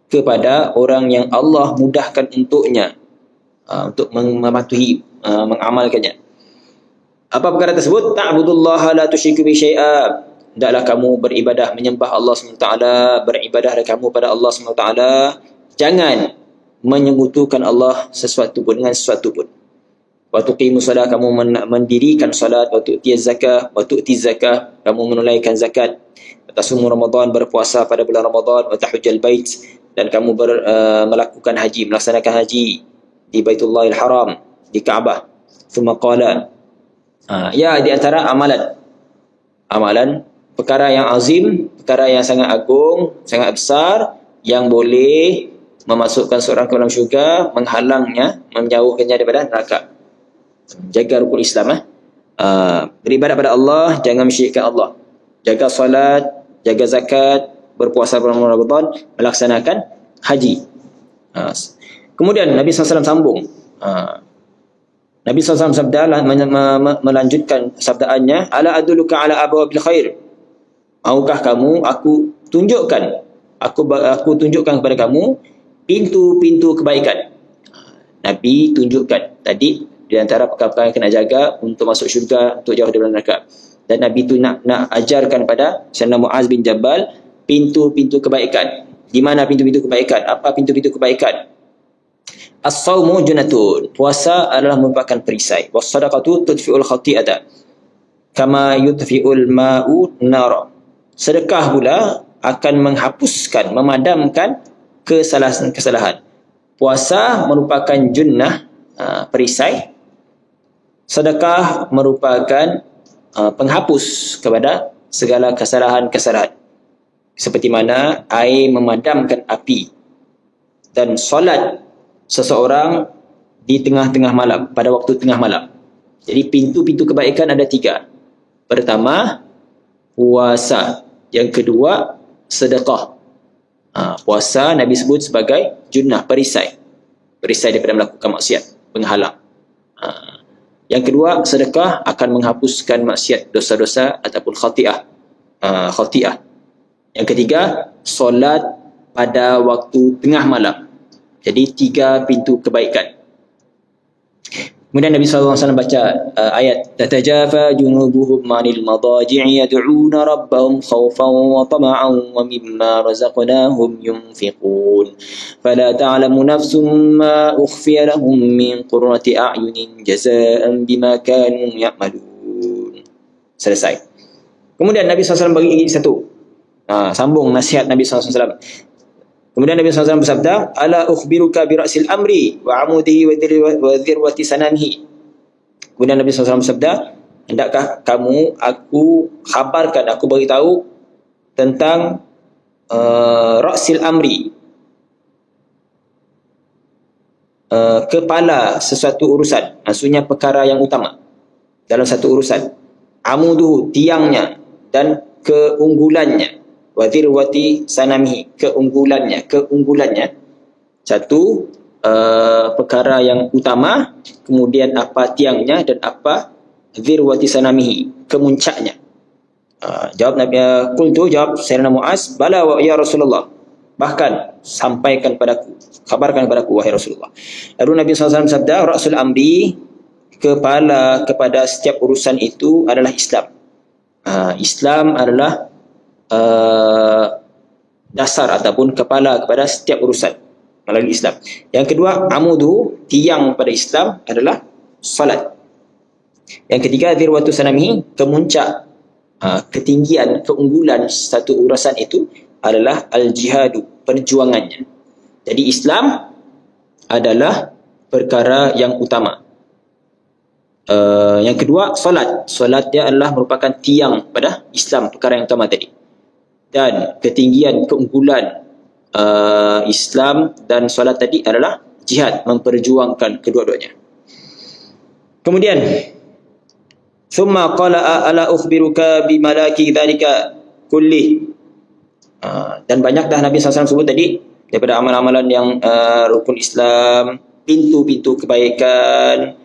S1: kepada orang yang Allah mudahkan untuknya untuk mematuhi, mengamalkannya. Apa perkara tersebut? Ta'budullaha la tusyriku bi syai'a, hendaklah kamu beribadah, menyembah Allah SWT, beribadahlah kamu pada Allah SWT, jangan menyekutukan Allah sesuatu pun dengan sesuatu pun. Wa tuqimus salat, kamu mendirikan salat, wa tu'tiyaz zakah, wa tu'tiz zakah, kamu menunaikan zakat, wa tasum Ramadan, berpuasa pada bulan Ramadan, wa tahujjal bait, dan kamu melakukan haji, melaksanakan haji di Baitullahil Haram, di Kaabah. Thumma qala, ya, di antara amalan perkara yang azim, perkara yang sangat agung, sangat besar, yang boleh memasukkan seorang ke dalam syurga, menghalangnya, menjauhkannya daripada neraka. Jaga rukun Islam, beribadat pada Allah, jangan mensyirikkan Allah, jaga salat, jaga zakat, berpuasa bulan Ramadan, melaksanakan haji. Kemudian Nabi SAW sambung, Nabi SAW sabda, melanjutkan sabdaannya, ala aduluka ala abwabil khair, maukah kamu aku tunjukkan kepada kamu pintu-pintu kebaikan. Nabi tunjukkan tadi di antara perkara-perkara yang kena jaga untuk masuk syurga, untuk jauh daripada neraka. Dan Nabi tu nak ajarkan pada Sayyidina Muaz bin Jabal pintu-pintu kebaikan. Di mana pintu-pintu kebaikan? Apa pintu-pintu kebaikan? As-sawmu junnatun, puasa adalah merupakan perisai. Was-sadaqatu tudfi'ul khati'ata kama yudfi'ul ma'u nara. Sedekah pula akan menghapuskan, memadamkan kesalahan. Puasa merupakan junnah, perisai. Sedekah merupakan penghapus kepada segala kesalahan-kesalahan. Seperti mana air memadamkan api, dan solat seseorang di tengah-tengah malam, pada waktu tengah malam. Jadi pintu-pintu kebaikan ada 3. Pertama, puasa. Yang kedua, sedekah. Puasa Nabi sebut sebagai junnah, perisai daripada melakukan maksiat, penghalang. Yang kedua, sedekah akan menghapuskan maksiat, dosa-dosa ataupun khati'ah. Yang ketiga, solat pada waktu tengah malam. Jadi 3 pintu kebaikan. Kemudian Nabi SAW baca ayat tatajafa junubuhum 'anil madaji'i yad'una rabbahum khawfan wa tama'an wa mimma razaqnahum yunfiqun fala ta'lamu nafsum ma ukhfiya lahum min qurrati a'yunin jazaa'an bima kanu ya'malun. Selesai. Kemudian Nabi SAW bagi satu sambung nasihat Nabi SAW. Kemudian Nabi SAW bersabda, ala ukhbiruka bi ra'sil amri wa amudihi wa dhirwati sanamihi. Kemudian Nabi SAW bersabda, hendakkah kamu aku khabarkan, aku beritahu tentang ra'sil amri, kepala sesuatu urusan, maksudnya perkara yang utama dalam satu urusan. Amuduhu, tiangnya, dan keunggulannya. Wadirwati sanamihi, keunggulannya satu perkara yang utama, kemudian apa tiangnya, dan apa dirwati sanamihi, kemuncaknya. Jawab Nabi, qultu, jawab Sayyidina Muaz, bala wa ya Rasulullah, bahkan sampaikan padaku, khabarkan padaku wahai Rasulullah. Lalu Nabi SAW bersabda, ra'sul amri, kepala kepada setiap urusan itu adalah Islam. Islam adalah dasar ataupun kepala kepada setiap urusan melalui Islam. Yang kedua, amudu, tiang pada Islam adalah salat. Yang ketiga, dirwatu sanamihi, kemuncak, ketinggian, keunggulan satu urusan itu adalah al-jihadu, perjuangannya. Jadi Islam adalah perkara yang utama. Yang kedua, solat. Solat dia adalah merupakan tiang pada Islam, perkara yang utama tadi. Dan ketinggian, keunggulan Islam dan solat tadi adalah jihad, memperjuangkan kedua-duanya. Kemudian, thumma qala ala ukhbiruka bi malaki dzalika kulli. Dan banyak dah Nabi SAW sebut tadi daripada amalan-amalan yang rukun Islam, pintu-pintu kebaikan,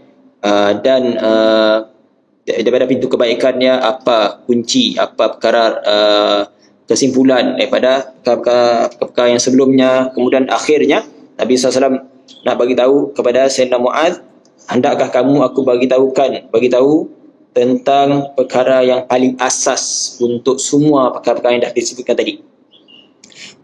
S1: dan daripada pintu kebaikannya apa kunci, apa perkara kesimpulan daripada perkara yang sebelumnya. Kemudian akhirnya Nabi SAW nak bagi tahu kepada Sayyidina Muaz, hendakkah kamu aku bagi tahu tentang perkara yang paling asas untuk semua perkara-perkara yang dah disebutkan tadi.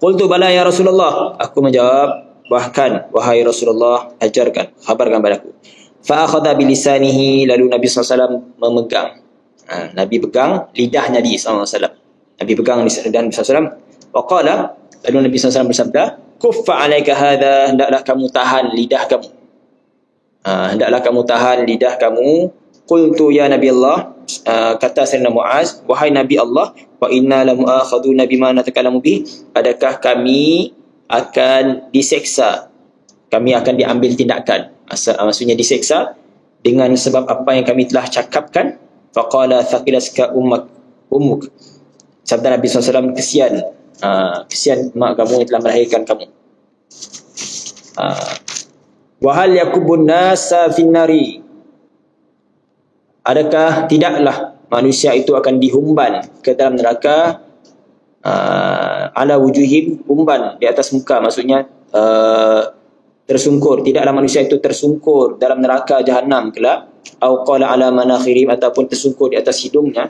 S1: Qultu bala ya Rasulullah, aku menjawab, bahkan wahai Rasulullah, ajarkan, khabarkan padaku. Fa akhadha bi lisanihi, lalu Nabi SAW memegang, Nabi pegang lidah Nabi SAW. Nabi pegang lidah Nabi SAW. Wa qala, lalu Nabi SAW bersabda, kuffa alaika hadha, hendaklah kamu tahan lidah kamu. Hendaklah kamu tahan lidah kamu. Qultu ya Nabi Allah, kata Sayyidina Muaz, wahai Nabi Allah, wa inna la mu'akhaduna bima natakallamu bih, adakah kami akan diseksa, kami akan diambil tindakan, maksudnya diseksa dengan sebab apa yang kami telah cakapkan. Faqala thaqilaska ummuk, sabda Nabi SAW, kesian mak kamu yang telah melahirkan kamu. Wahal yakubun nasa finnari, adakah tidaklah manusia itu akan dihumban ke dalam neraka, ala wujuhim, umban di atas muka, maksudnya tersungkur, tidaklah manusia itu tersungkur dalam neraka jahanam kelak, au qala ala manakhirim, ataupun tersungkur di atas hidungnya,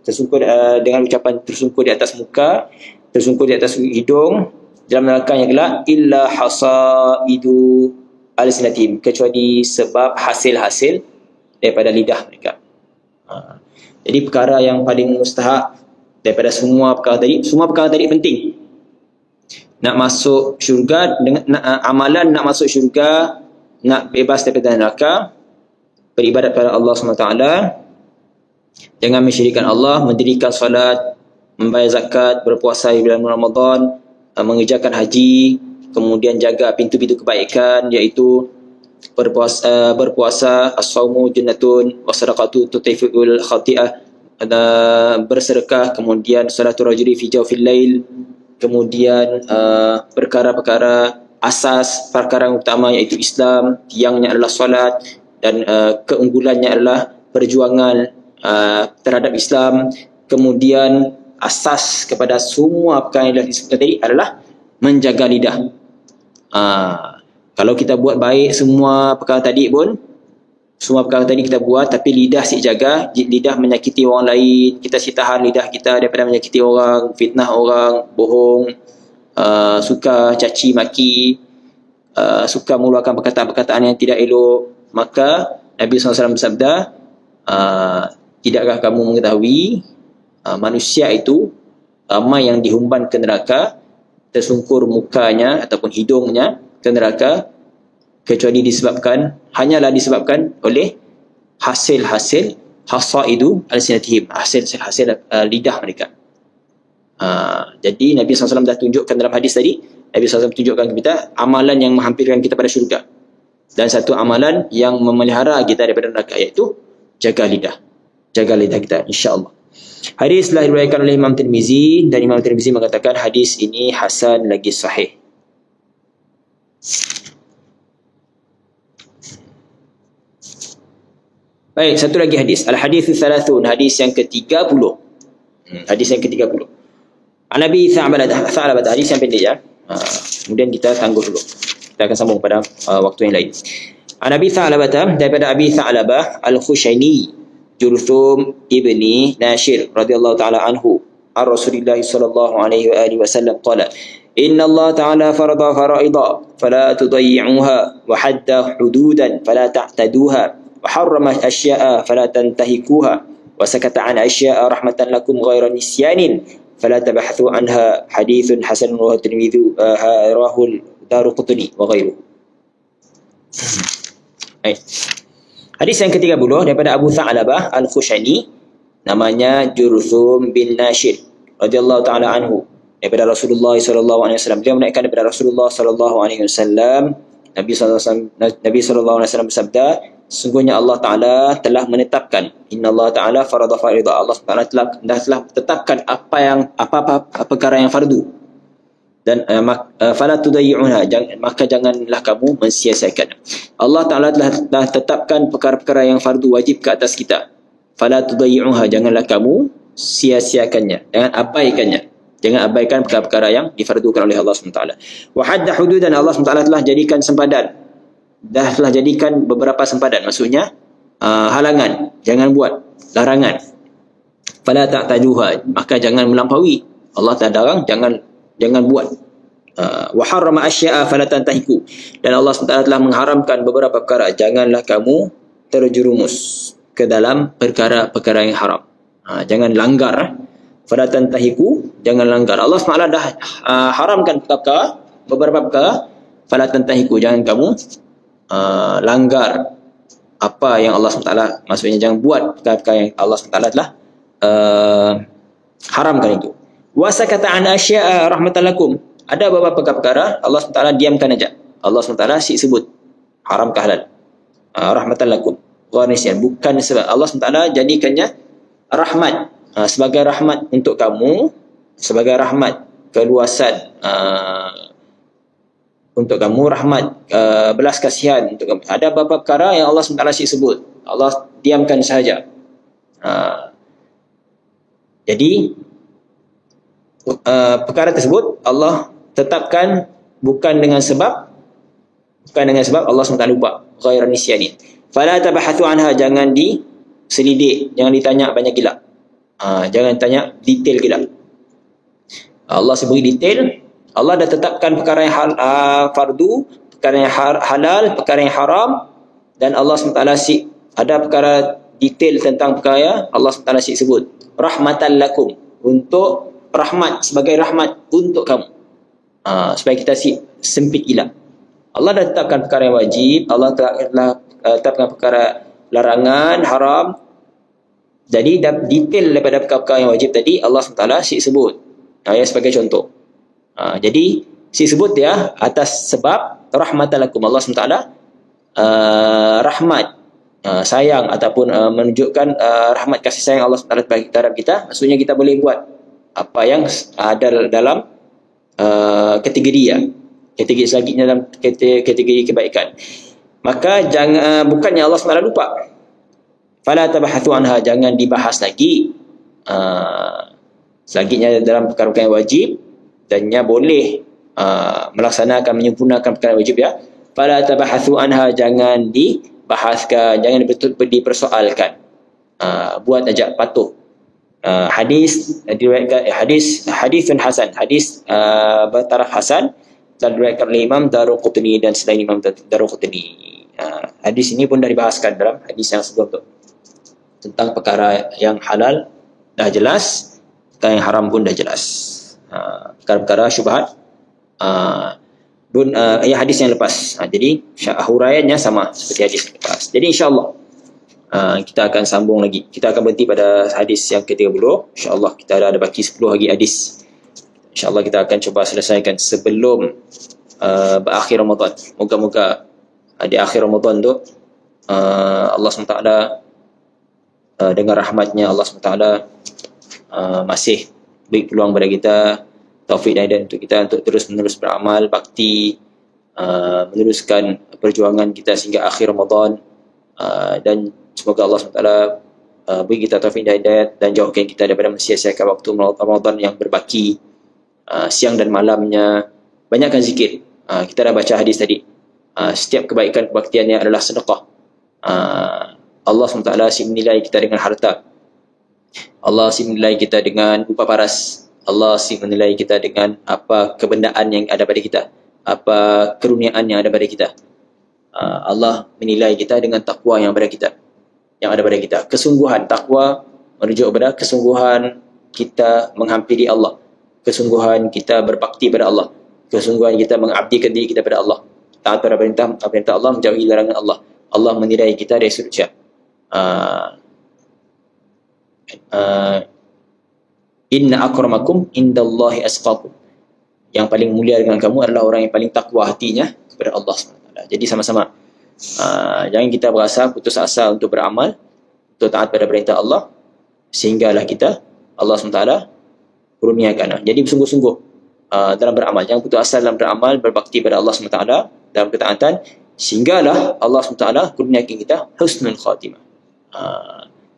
S1: tersungkur dengan ucapan tersungkur di atas muka, tersungkur di atas hidung dalam neraka yang kelak, illa hasaidu al-sinatim, kecuali sebab hasil-hasil daripada lidah mereka. Jadi perkara yang paling mustahak daripada semua perkara tadi penting. Nak masuk syurga, amalan nak masuk syurga, nak bebas daripada neraka, beribadat kepada Allah SWT, jangan mensyirikkan Allah, mendirikan solat, membayar zakat, berpuasa di bulan Ramadan, mengerjakan haji, kemudian jaga pintu-pintu kebaikan, iaitu berpuasa, as-saumu junnatun wa sadaqatu tutfi'ul khati'ah, bersedekah, kemudian salatul rajuli fi jawfil lail, kemudian perkara-perkara asas, perkara yang utama iaitu Islam, tiangnya adalah solat, dan keunggulannya adalah perjuangan terhadap Islam. Kemudian asas kepada semua perkara yang dah disebutkan tadi adalah menjaga lidah. Kalau kita buat baik semua perkara tadi pun, semua perkara tadi kita buat, tapi lidah si jaga, lidah menyakiti orang lain, kita si tahan lidah kita daripada menyakiti orang, fitnah orang, bohong, suka caci maki, suka mengeluarkan perkataan-perkataan yang tidak elok, maka Nabi SAW bersabda, tidakkah kamu mengetahui manusia itu ramai yang dihumban ke neraka, tersungkur mukanya ataupun hidungnya ke neraka, kecuali hanyalah disebabkan oleh hasil-hasil hasaidu alsinatihim, hasil lidah mereka. Jadi Nabi SAW dah tunjukkan dalam hadis tadi, Nabi SAW tunjukkan kepada kita amalan yang menghampirkan kita pada syurga, dan satu amalan yang memelihara kita daripada neraka, iaitu jaga lidah kita, insya-Allah. Hadis telah diriwayatkan oleh Imam Tirmizi, dan Imam Tirmizi mengatakan hadis ini hasan lagi sahih. Baik, satu lagi hadis. Al-haditsu thalathun, hadis yang ke-30. Hadis yang ke-30. An-Nabi Tha'labah, hadis yang pendek ya. Kemudian kita tangguh dulu. Kita akan sambung pada waktu yang lain. An-Nabi Tha'labah, daripada Abi Tha'labah Al-Khushaini Jurthum ibni Nashir radhiyallahu ta'ala anhu, an Rasulillah sallallahu alaihi wa alihi wasallam qala, inna Allah ta'ala farada fara'ida fala tudayyi'uha wa hadda hududan fala ta'taduha wa harrama asya'a fala tantahikuha wa sakata an asya'a rahmatan lakum ghayra nisyanin fala tabahthu anha, hadithun hasanun wa Tirmidzi rahul Daruqutni wa ghairuhu. Hadis yang ke-30 daripada Abu Tha'labah Al-Khushani, namanya Jurthum bin Nashir radhiyallahu taala anhu, daripada Rasulullah sallallahu alaihi wasallam. Dia menaikkan daripada Rasulullah sallallahu alaihi wasallam, Nabi sallallahu alaihi wasallam bersabda, sesungguhnya Allah Taala telah menetapkan, innallaha taala farada fariida, Allah Taala telah tetapkan apa perkara yang fardu, dan fala tudayyi'uha, maka janganlah kamu mensia-siakan. Allah Taala telah tetapkan perkara-perkara yang fardu wajib ke atas kita. Fala tudayyi'uha, janganlah kamu sia-siakannya, jangan abaikannya. Jangan abaikan perkara-perkara yang difardukan oleh Allah SWT. Wa hadda hududan, Allah SWT telah jadikan sempadan. Telah jadikan beberapa sempadan, maksudnya halangan, jangan buat, larangan. Fala ta'taduha, maka jangan melampaui. Allah Ta'ala darang, jangan buat. Wa harrama asya'a fala tantahiku, dan Allah SWT telah mengharamkan beberapa perkara, janganlah kamu terjerumus ke dalam perkara-perkara yang haram. Jangan langgar. Fala tantahiku, jangan langgar. Allah SWT dah haramkan beberapa perkara. Fala tantahiku, jangan kamu langgar apa yang Allah SWT, maksudnya jangan buat perkara-perkara yang Allah SWT telah haramkan itu. Wa sakata an asya'a rahmatan lakum, ada beberapa perkara Allah SWT diamkan aja. Allah SWT si sebut haram ke halal, rahmatan lakum, ghanisyan, bukan sebab Allah SWT jadikannya rahmat, sebagai rahmat untuk kamu, sebagai rahmat keluasan untuk kamu, rahmat belas kasihan untuk kamu. Ada beberapa perkara yang Allah SWT si sebut, Allah diamkan sahaja. Jadi perkara tersebut Allah tetapkan bukan dengan sebab Allah SWT lupa, ghairan nisyanin. Fala tabahathu anha, jangan diselidik, jangan ditanya banyak gila. Jangan tanya detail gila. Allah sebut detail. Allah dah tetapkan perkara yang fardu, perkara yang halal, perkara yang haram, dan Allah SWT ada perkara detail tentang perkara Allah SWT sebut rahmatan lakum, untuk rahmat, sebagai rahmat untuk kamu, supaya kita sempit gila. Allah dah tetapkan perkara yang wajib, Allah telah tetapkan perkara larangan, haram. Jadi detail daripada perkara yang wajib tadi Allah SWT sebut, sebagai contoh. Jadi sebut dia atas sebab rahmatan lakum, Allah SWT rahmat, sayang, ataupun menunjukkan rahmat kasih sayang Allah SWT terhadap kita. Maksudnya kita boleh buat apa yang ada dalam kategori selanjutnya, dalam kategori kebaikan. Maka bukannya Allah SWT lupa. Fala tabahathu anha, jangan dibahas lagi selanjutnya dalam perkara yang wajib, dannya boleh melaksanakan, menyempurnakan perkara wajib ya. fala tabahathu anha, jangan dibahaskan, jangan dipersoalkan. Buat aja, patuh. Hadis diriwayatkan, hadisun hasan, hadis bertaraf hasan, dan diriwayatkan oleh Imam Daruqutni dan selain Imam Daruqutni. Hadis ini pun dah dibahaskan dalam hadis yang sebelum tu, tentang perkara yang halal dah jelas, tentang yang haram pun dah jelas. Perkara-perkara syubhat hadis yang lepas. Jadi huraiannya sama seperti hadis yang lepas. Jadi insya-Allah kita akan sambung lagi. Kita akan berhenti pada hadis yang ke-30. InsyaAllah kita ada baki 10 lagi hadis. InsyaAllah kita akan cuba selesaikan sebelum berakhir Ramadan. Moga-moga di akhir Ramadan tu Allah SWT dengan rahmatnya, Allah SWT masih beri peluang kepada kita, taufik dan hidayah untuk kita untuk terus-menerus beramal bakti, meneruskan perjuangan kita sehingga akhir Ramadan, dan semoga Allah SWT beri kita taufik dan hidayah dan jauhkan kita daripada mensia-siakan waktu Ramadan yang berbaki, siang dan malamnya. Banyakkan zikir. Kita dah baca hadis tadi, setiap kebaikan kebaktiannya adalah sedekah. Allah SWT si menilai kita dengan harta, Allah si menilai kita dengan upah paras, Allah si menilai kita dengan apa kebendaan yang ada pada kita, apa keruniaan yang ada pada kita. Allah menilai kita dengan takwa yang ada pada kita. Kesungguhan takwa merujuk kepada kesungguhan kita menghampiri Allah, kesungguhan kita berbakti pada Allah, kesungguhan kita mengabdikan diri kita pada Allah, taat pada perintah Allah, menjauhi larangan Allah. Allah menilai kita dari sudut syar. Inna akramakum indallahi asqakum. Yang paling mulia dengan kamu adalah orang yang paling takwa hatinya kepada Allah SWT. Jadi sama-sama jangan kita berasa putus asa untuk beramal, untuk taat pada perintah Allah, sehinggalah kita Allah SWT kurniakan. Jadi bersungguh-sungguh dalam beramal. Jangan putus asa dalam beramal, berbakti pada Allah SWT dalam ketaatan, sehinggalah Allah SWT kurniakan kita husnul khatimah.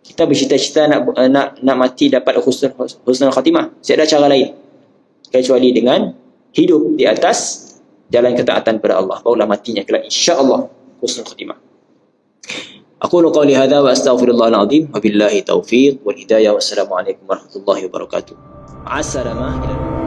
S1: Kita bercita-cita nak mati dapat husnul khatimah, tiada cara lain kecuali dengan hidup di atas jalan ketaatan kepada Allah, barulah matinya kelak insya-Allah husnul khatimah. Aqulu qawli hadza wa astaghfirullahal azim wa billahi taufiq wal hidayah. Wassalamualaikum warahmatullahi wabarakatuh. Assalamualaikum.